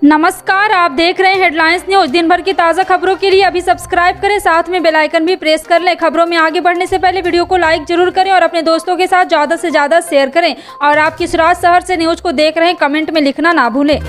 नमस्कार, आप देख रहे हैं हेडलाइंस न्यूज। दिन भर की ताज़ा खबरों के लिए अभी सब्सक्राइब करें, साथ में बेल आइकन भी प्रेस कर लें। खबरों में आगे बढ़ने से पहले वीडियो को लाइक जरूर करें और अपने दोस्तों के साथ ज़्यादा से ज़्यादा शेयर करें। और आप किस राज्य शहर से न्यूज को देख रहे हैं, कमेंट में लिखना ना भूलें।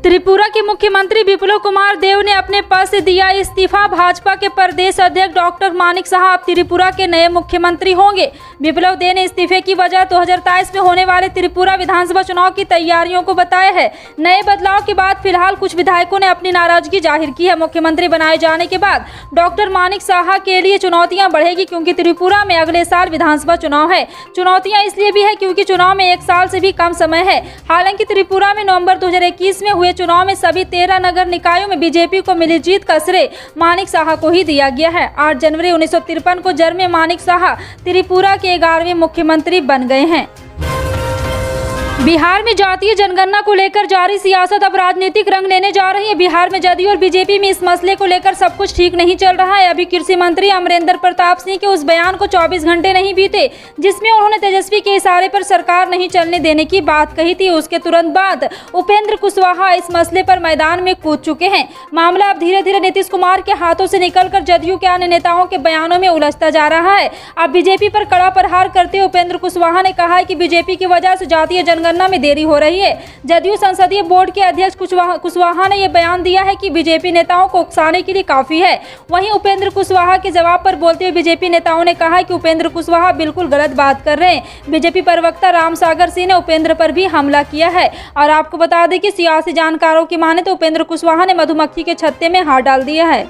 त्रिपुरा के मुख्यमंत्री विप्लव कुमार देव ने अपने पद से दिया इस्तीफा। भाजपा के प्रदेश अध्यक्ष डॉक्टर मानिक साहा अब त्रिपुरा के नए मुख्यमंत्री होंगे। विप्लव देव ने इस्तीफे की वजह 2023 में होने वाले त्रिपुरा विधानसभा चुनाव की तैयारियों को बताया है। नए बदलाव के बाद फिलहाल कुछ विधायकों ने अपनी नाराजगी जाहिर की है। मुख्यमंत्री बनाए जाने के बाद डॉक्टर मानिक साहा के लिए चुनौतियां बढ़ेगी, क्योंकि त्रिपुरा में अगले साल विधानसभा चुनाव है। चुनौतियां इसलिए भी है क्योंकि चुनाव में 1 साल से भी कम समय है। हालांकि त्रिपुरा में नवंबर 2021 में हुए चुनाव में सभी 13 नगर निकायों में बीजेपी को मिली जीत का श्रेय मानिक साहा को ही दिया गया है। 8 जनवरी 1953 को जन्मे मानिक साहा त्रिपुरा के 11वें मुख्यमंत्री बन गए हैं। बिहार में जातीय जनगणना को लेकर जारी सियासत अब राजनीतिक रंग लेने जा रही है। बिहार में जदयू और बीजेपी में इस मसले को लेकर सब कुछ ठीक नहीं चल रहा है। अभी कृषि मंत्री अमरेंद्र प्रताप सिंह के उस बयान को 24 घंटे नहीं बीते जिसमें उन्होंने तेजस्वी के इशारे पर सरकार नहीं चलने देने की बात कही थी। उसके तुरंत बाद उपेंद्र कुशवाहा इस मसले पर मैदान में कूद चुके हैं। मामला अब धीरे धीरे नीतीश कुमार के हाथों से निकलकर जदयू के अन्य नेताओं के बयानों में उलझता जा रहा है। अब बीजेपी पर कड़ा प्रहार करते हुए उपेंद्र कुशवाहा ने कहा है कि बीजेपी की वजह से जातीय जनगणना में देरी हो रही है। जदयू संसदीय बोर्ड के अध्यक्ष कुशवाहा ने यह बयान दिया है कि बीजेपी नेताओं को उकसाने के लिए काफी है। वहीं उपेंद्र कुशवाहा के जवाब पर बोलते हुए बीजेपी नेताओं ने कहा कि उपेंद्र कुशवाहा बिल्कुल गलत बात कर रहे हैं। बीजेपी प्रवक्ता राम सागर सिंह ने उपेंद्र पर भी हमला किया है। और आपको बता दें कि सियासी जानकारों की माने तो उपेंद्र कुशवाहा ने मधुमक्खी के छत्ते में हाथ डाल दिया है।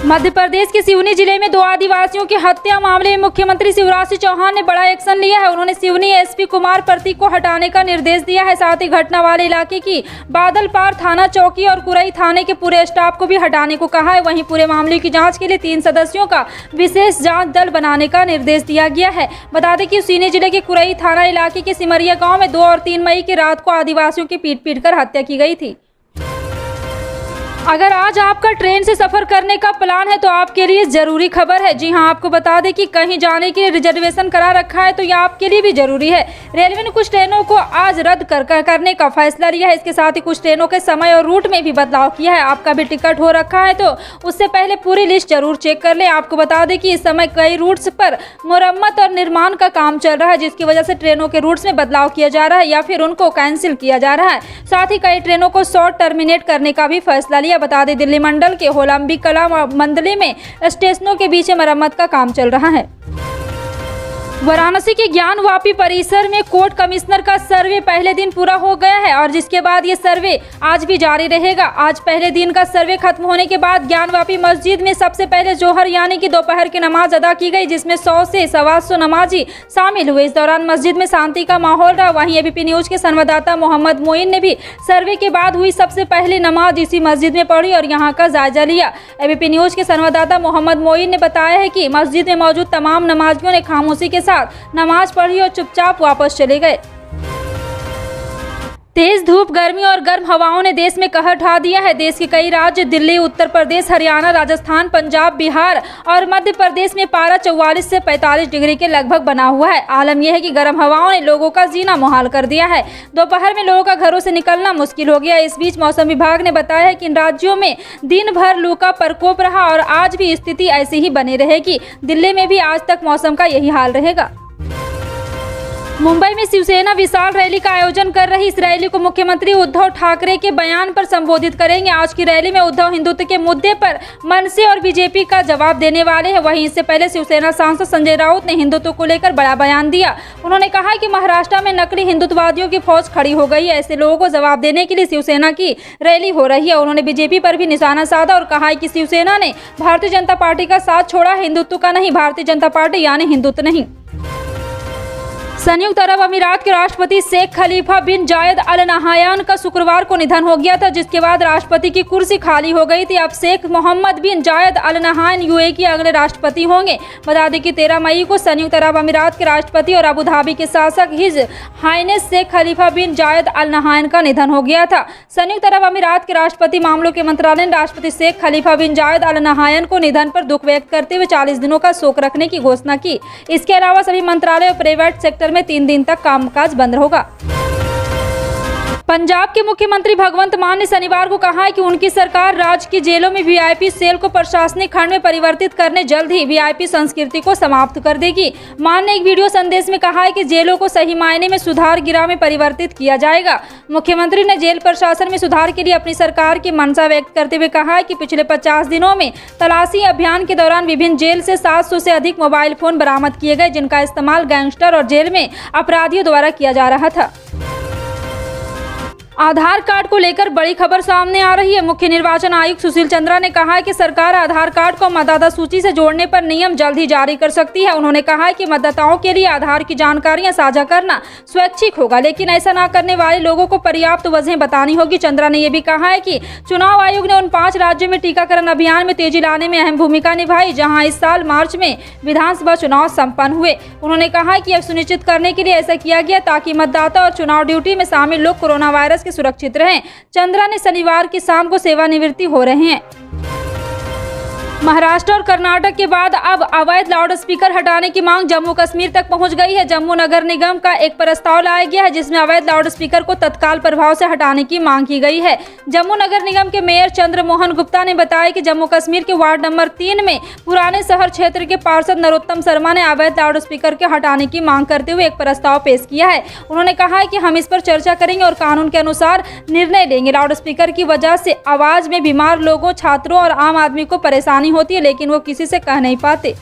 मध्य प्रदेश के सिवनी जिले में 2 आदिवासियों की हत्या मामले में मुख्यमंत्री शिवराज सिंह चौहान ने बड़ा एक्शन लिया है। उन्होंने सिवनी एसपी कुमार प्रतीक को हटाने का निर्देश दिया है। साथ ही घटना वाले इलाके की बादलपार थाना चौकी और कुरई थाने के पूरे स्टाफ को भी हटाने को कहा है। वहीं पूरे मामले की जांच के लिए 3 सदस्यों का विशेष जांच दल बनाने का निर्देश दिया गया है। बता दें कि सिवनी जिले के कुरई थाना इलाके के सिमरिया गाँव में 2 और 3 मई की रात को आदिवासियों की पीट कर हत्या की गई थी। अगर आज आपका ट्रेन से सफर करने का प्लान है तो आपके लिए जरूरी खबर है। जी हां, आपको बता दें कि कहीं जाने के लिए रिजर्वेशन करा रखा है तो यह आपके लिए भी जरूरी है। रेलवे ने कुछ ट्रेनों को आज रद्द करने का फैसला लिया है। इसके साथ ही कुछ ट्रेनों के समय और रूट में भी बदलाव किया है। आपका भी टिकट हो रखा है तो उससे पहले पूरी लिस्ट जरूर चेक कर ले। आपको बता दें कि इस समय कई रूट्स पर मुरम्मत और निर्माण का काम चल रहा है, जिसकी वजह से ट्रेनों के रूट्स में बदलाव किया जा रहा है या फिर उनको कैंसिल किया जा रहा है। साथ ही कई ट्रेनों को शॉर्ट टर्मिनेट करने का भी फैसला लिया। बता दें दिल्ली मंडल के होलंबी कला मंडले में स्टेशनों के बीच मरम्मत का काम चल रहा है। वाराणसी के ज्ञानवापी परिसर में कोर्ट कमिश्नर का सर्वे पहले दिन पूरा हो गया है और जिसके बाद ये सर्वे आज भी जारी रहेगा। आज पहले दिन का सर्वे खत्म होने के बाद ज्ञानवापी मस्जिद में सबसे पहले जोहर यानी कि दोपहर की नमाज अदा की गई, जिसमें 100 से 125 नमाजी शामिल हुए। इस दौरान मस्जिद में शांति का माहौल रहा। वहीं एबीपी न्यूज के संवाददाता मोहम्मद मोइन ने भी सर्वे के बाद हुई सबसे पहली नमाज इसी मस्जिद में पढ़ी और यहाँ का जायजा लिया। एबीपी न्यूज के संवाददाता मोहम्मद मोइन ने बताया है कि मस्जिद में मौजूद तमाम नमाजियों ने खामोशी के नमाज पढ़ी और चुपचाप वापस चले गए। तेज धूप, गर्मी और गर्म हवाओं ने देश में कहर ढा दिया है। देश के कई राज्य दिल्ली, उत्तर प्रदेश, हरियाणा, राजस्थान, पंजाब, बिहार और मध्य प्रदेश में पारा 44 से 45 डिग्री के लगभग बना हुआ है। आलम यह है कि गर्म हवाओं ने लोगों का जीना मुहाल कर दिया है। दोपहर में लोगों का घरों से निकलना मुश्किल हो गया। इस बीच मौसम विभाग ने बताया है कि इन राज्यों में दिन भर लू का प्रकोप रहा और आज भी स्थिति ऐसी ही बनी रहेगी। दिल्ली में भी आज तक मौसम का यही हाल रहेगा। मुंबई में शिवसेना विशाल रैली का आयोजन कर रही। इस रैली को मुख्यमंत्री उद्धव ठाकरे के बयान पर संबोधित करेंगे। आज की रैली में उद्धव हिंदुत्व के मुद्दे पर मनसे और बीजेपी का जवाब देने वाले हैं। वहीं इससे पहले शिवसेना सांसद संजय राउत ने हिंदुत्व को लेकर बड़ा बयान दिया। उन्होंने कहा कि महाराष्ट्र में नकली हिंदुत्ववादियों की फौज खड़ी हो गई है। ऐसे लोगों को जवाब देने के लिए शिवसेना की रैली हो रही है। उन्होंने बीजेपी पर भी निशाना साधा और कहा कि शिवसेना ने भारतीय जनता पार्टी का साथ छोड़ा, हिंदुत्व का नहीं। भारतीय जनता पार्टी यानी हिंदुत्व नहीं। संयुक्त अरब अमीरात के राष्ट्रपति शेख खलीफा बिन जायद अल नहायान का शुक्रवार को निधन हो गया था, जिसके बाद राष्ट्रपति की कुर्सी खाली हो गई थी। अब शेख मोहम्मद बिन जायद अल नहायान यूएई के अगले राष्ट्रपति होंगे। बता दें कि 13 मई को संयुक्त अरब अमीरात के राष्ट्रपति और अबू धाबी के शासक हिज हाइनेस शेख खलीफा बिन जायद अल नहायान का निधन हो गया था। संयुक्त अरब अमीरात के राष्ट्रपति मामलों के मंत्रालय ने राष्ट्रपति शेख खलीफा बिन जायद अल नहायान को निधन पर दुख व्यक्त करते हुए 40 दिनों का शोक रखने की घोषणा की। इसके अलावा सभी मंत्रालय और प्राइवेट सेक्टर में 3 दिन तक कामकाज बंद होगा। पंजाब के मुख्यमंत्री भगवंत मान ने शनिवार को कहा है कि उनकी सरकार राज्य की जेलों में वीआईपी सेल को प्रशासनिक खंड में परिवर्तित करने जल्द ही वीआईपी संस्कृति को समाप्त कर देगी। मान ने एक वीडियो संदेश में कहा है कि जेलों को सही मायने में सुधार गृह में परिवर्तित किया जाएगा। मुख्यमंत्री ने जेल प्रशासन में सुधार के लिए अपनी सरकार की मंशा व्यक्त करते हुए कहा है कि पिछले 50 दिनों में तलाशी अभियान के दौरान विभिन्न जेल से 700 से अधिक मोबाइल फोन बरामद किए गए, जिनका इस्तेमाल गैंगस्टर और जेल में अपराधियों द्वारा किया जा रहा था। आधार कार्ड को लेकर बड़ी खबर सामने आ रही है। मुख्य निर्वाचन आयुक्त सुशील चंद्रा ने कहा है कि सरकार आधार कार्ड को मतदाता सूची से जोड़ने पर नियम जल्द ही जारी कर सकती है। उन्होंने कहा है कि मतदाताओं के लिए आधार की जानकारियां साझा करना स्वैच्छिक होगा, लेकिन ऐसा न करने वाले लोगों को पर्याप्त वजह बतानी होगी। चंद्रा ने यह भी कहा है कि चुनाव आयोग ने उन 5 राज्यों में टीकाकरण अभियान में तेजी लाने में अहम भूमिका निभाई, जहाँ इस साल मार्च में विधानसभा चुनाव सम्पन्न हुए। उन्होंने कहा कि यह सुनिश्चित करने के लिए ऐसा किया गया ताकि मतदाता और चुनाव ड्यूटी में शामिल लोग कोरोना वायरस के सुरक्षित रहें। चंद्रा ने शनिवार की शाम को सेवानिवृत्ति हो रहे हैं। महाराष्ट्र और कर्नाटक के बाद अब अवैध लाउडस्पीकर हटाने की मांग जम्मू कश्मीर तक पहुंच गई है। जम्मू नगर निगम का एक प्रस्ताव लाया गया है जिसमें अवैध लाउडस्पीकर को तत्काल प्रभाव से हटाने की मांग की गई है। जम्मू नगर निगम के मेयर चंद्र मोहन गुप्ता ने बताया कि जम्मू कश्मीर के वार्ड नंबर 3 में पुराने शहर क्षेत्र के पार्षद नरोत्तम शर्मा ने अवैध लाउडस्पीकर के हटाने की मांग करते हुए एक प्रस्ताव पेश किया है। उन्होंने कहा है कि हम इस पर चर्चा करेंगे और कानून के अनुसार निर्णय लेंगे। लाउडस्पीकर की वजह से आवाज में बीमार लोगों, छात्रों और आम आदमी को परेशानी होती है, लेकिन वो किसी से कह नहीं पाते।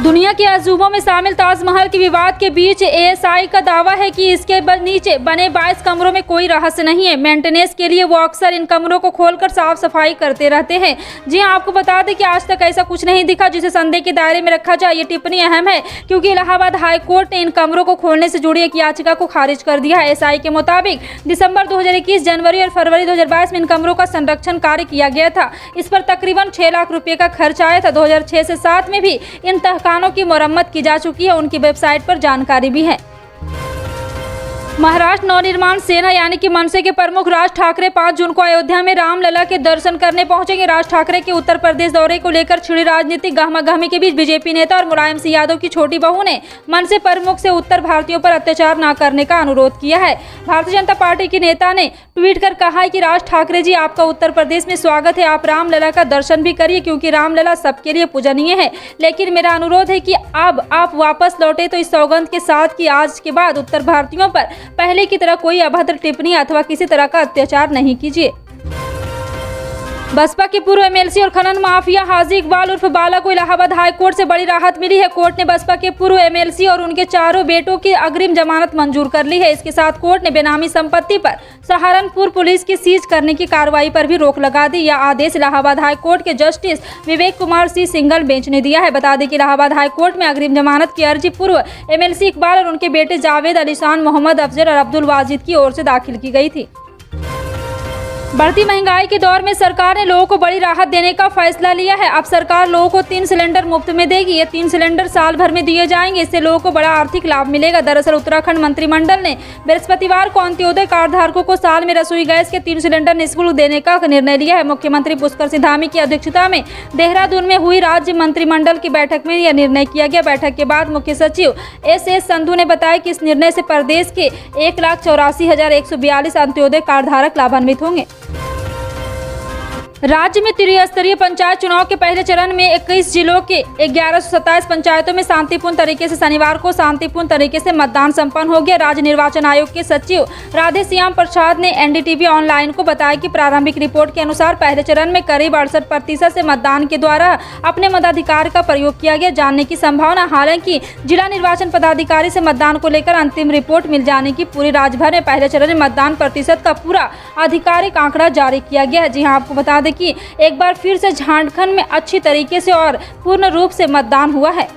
दुनिया के अजूबों में शामिल ताजमहल के विवाद के बीच एएसआई का दावा है कि इसके नीचे बने 22 कमरों में कोई रहस्य नहीं है। मेंटेनेंस के लिए वो अक्सर इन कमरों को खोलकर साफ सफाई करते रहते हैं। जी हां, आपको बता दें कि आज तक ऐसा कुछ नहीं दिखा जिसे संदेह के दायरे में रखा जाए। ये टिप्पणी अहम है क्योंकि इलाहाबाद हाई कोर्ट ने इन कमरों को खोलने से जुड़ी एक याचिका को खारिज कर दिया है। एएसआई के मुताबिक दिसंबर 2021, जनवरी और फरवरी 2022 में इन कमरों का संरक्षण कार्य किया गया था। इस पर तकरीबन 6 लाख रुपये का खर्च आया था। 2006 से 7 में भी इन तहखानों की मरम्मत की जा चुकी है। उनकी वेबसाइट पर जानकारी भी है। महाराष्ट्र नवनिर्माण सेना यानी कि मनसे के प्रमुख राज ठाकरे 5 जून को अयोध्या में रामलला के दर्शन करने पहुंचेंगे। राज ठाकरे के उत्तर प्रदेश दौरे को लेकर छिड़ी राजनीतिक गहमागहमी के बीच बीजेपी नेता और मुलायम सिंह यादव की छोटी बहू ने मनसे प्रमुख से उत्तर भारतीयों पर अत्याचार न करने का अनुरोध किया है। भारतीय जनता पार्टी के नेता ने ट्वीट कर कहा है कि राज ठाकरे जी, आपका उत्तर प्रदेश में स्वागत है। आप रामलला का दर्शन भी करिए क्योंकि रामलला सबके लिए पूजनीय है, लेकिन मेरा अनुरोध है कि अब आप वापस लौटे तो इस सौगंध के साथ कि आज के बाद उत्तर भारतीयों पर पहले की तरह कोई अभद्र टिप्पणी अथवा किसी तरह का अत्याचार नहीं कीजिए। बसपा के पूर्व एमएलसी और खनन माफिया हाजी इकबाल उर्फ बाला को इलाहाबाद हाई कोर्ट से बड़ी राहत मिली है। कोर्ट ने बसपा के पूर्व एमएलसी और उनके 4 बेटों की अग्रिम जमानत मंजूर कर ली है। इसके साथ कोर्ट ने बेनामी संपत्ति पर सहारनपुर पुलिस की सीज करने की कार्रवाई पर भी रोक लगा दी। यह आदेश इलाहाबाद हाई कोर्ट के justice Vivek Kumar Singh single bench ने दिया है। बता दें कि इलाहाबाद हाई कोर्ट में अग्रिम जमानत की अर्जी पूर्व एमएलसी इकबाल और उनके बेटे जावेद अलीशान, मोहम्मद अफजल और अब्दुल वाजिद की ओर से दाखिल की गई थी। बढ़ती महंगाई के दौर में सरकार ने लोगों को बड़ी राहत देने का फैसला लिया है। अब सरकार लोगों को 3 सिलेंडर मुफ्त में देगी। ये 3 सिलेंडर साल भर में दिए जाएंगे। इससे लोगों को बड़ा आर्थिक लाभ मिलेगा। दरअसल उत्तराखंड मंत्रिमंडल ने बृहस्पतिवार को अंत्योदय कार्ड धारकों को साल में रसोई गैस के 3 सिलेंडर निःशुल्क देने का निर्णय लिया है। मुख्यमंत्री पुष्कर सिंह धामी की अध्यक्षता में देहरादून में हुई राज्य मंत्रिमंडल की बैठक में यह निर्णय किया गया। बैठक के बाद मुख्य सचिव एस संधू ने बताया कि इस निर्णय से प्रदेश के 1,84,142 अंत्योदय कार्ड धारक लाभान्वित होंगे। राज्य में त्रिस्तरीय पंचायत चुनाव के पहले चरण में 21 जिलों के 1127 पंचायतों में शांतिपूर्ण तरीके से शनिवार को शांतिपूर्ण तरीके से मतदान संपन्न हो गया। राज्य निर्वाचन आयोग के सचिव राधे श्याम प्रसाद ने एनडीटीवी ऑनलाइन को बताया कि प्रारंभिक रिपोर्ट के अनुसार पहले चरण में करीब 68% से मतदान के द्वारा अपने मताधिकार का प्रयोग किया गया। जानने की संभावना, हालांकि जिला निर्वाचन पदाधिकारी से मतदान को लेकर अंतिम रिपोर्ट मिल जाने की पूरी राज्य भर में पहले चरण में मतदान प्रतिशत का पूरा आधिकारिक आंकड़ा जारी किया गया है। जी हाँ, आपको बता दें कि एक बार फिर से झारखंड में अच्छी तरीके से और पूर्ण रूप से मतदान हुआ है।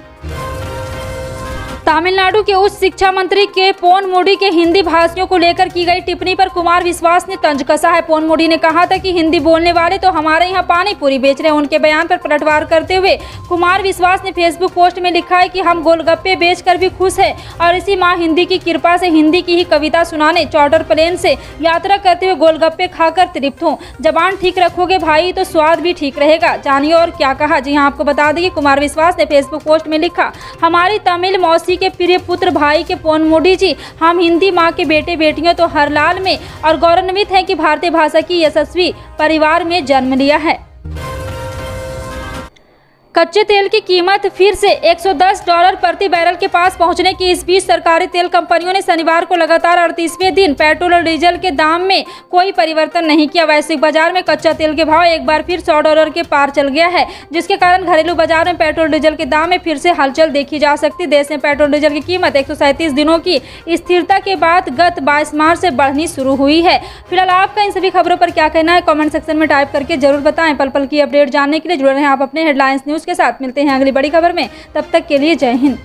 तमिलनाडु के उच्च शिक्षा मंत्री के पोनमुडी के हिंदी भाषियों को लेकर की गई टिप्पणी पर कुमार विश्वास ने तंज कसा है। पोनमुडी ने कहा था कि हिंदी बोलने वाले तो हमारे यहाँ पानी पूरी बेच रहे हैं। उनके बयान पर पलटवार करते हुए कुमार विश्वास ने फेसबुक पोस्ट में लिखा है कि हम गोलगप्पे बेचकर भी खुश हैं और इसी माँ हिंदी की कृपा से हिंदी की ही कविता सुनाने चार्टर प्लेन से यात्रा करते हुए गोलगप्पे खाकर तृप्त हूँ। जबान ठीक रखोगे भाई तो स्वाद भी ठीक रहेगा। जानिए और क्या कहा। जी हाँ, आपको बता दें कि कुमार विश्वास ने फेसबुक पोस्ट में लिखा, हमारी तमिल मौसी उसी के प्रिय पुत्र भाई के पवन मोदी जी। हम हिंदी माँ के बेटे बेटियों तो हर लाल में और गौरवान्वित हैं कि भारतीय भाषा की यशस्वी परिवार में जन्म लिया है। कच्चे तेल की कीमत फिर से $110 प्रति बैरल के पास पहुंचने की इस बीच सरकारी तेल कंपनियों ने शनिवार को लगातार 38वें दिन पेट्रोल और डीजल के दाम में कोई परिवर्तन नहीं किया। वैश्विक बाजार में कच्चा तेल के भाव एक बार फिर $100 के पार चल गया है, जिसके कारण घरेलू बाजार में पेट्रोल डीजल के दाम में फिर से हलचल देखी जा सकती। देश में पेट्रोल डीजल की कीमत 137 दिनों की स्थिरता के बाद गत 22 मार्च से बढ़नी शुरू हुई है। फिलहाल आपका इन सभी खबरों पर क्या कहना है, कमेंट सेक्शन में टाइप करके जरूर बताएं। पल पल की अपडेट जानने के लिए जुड़े रहें आप अपने हेडलाइंस न्यूज के साथ। मिलते हैं अगली बड़ी खबर में, तब तक के लिए जय हिंद।